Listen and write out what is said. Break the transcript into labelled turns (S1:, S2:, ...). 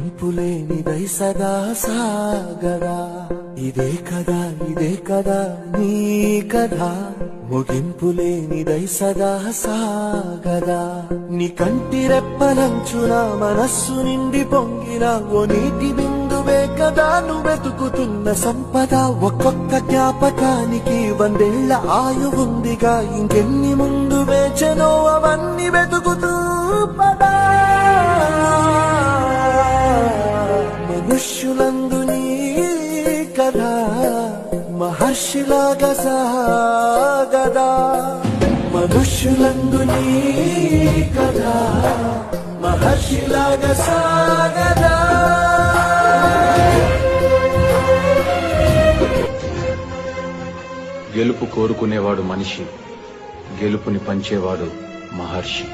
S1: ముగింపులేనిదై సదా సాగదా ఇదే కదా నీ కథ ముగింపులేనిదై సదా సాగదా నీ కంటి రెప్పలంచున మనస్సు నిండి పొంగిన ఓ నీటి బిందువే కదా నువ్వెతుకుతున్న సంపద ఒక్కొక్క జ్ఞాపకానికి 100 ఏళ్ల ఆయువుందిగా ఇంకెన్ని ముందు వేచనో అవన్నీ వెతుకుతూ పదా మనుష్యులందు నీ కథ మహర్షిలాగా సాగదా మనుష్యులందు నీ కథ మహర్షిలాగా సాగదా
S2: గెలుపు కోరుకునేవాడు మనిషి, గెలుపుని పంచేవాడు మహర్షి.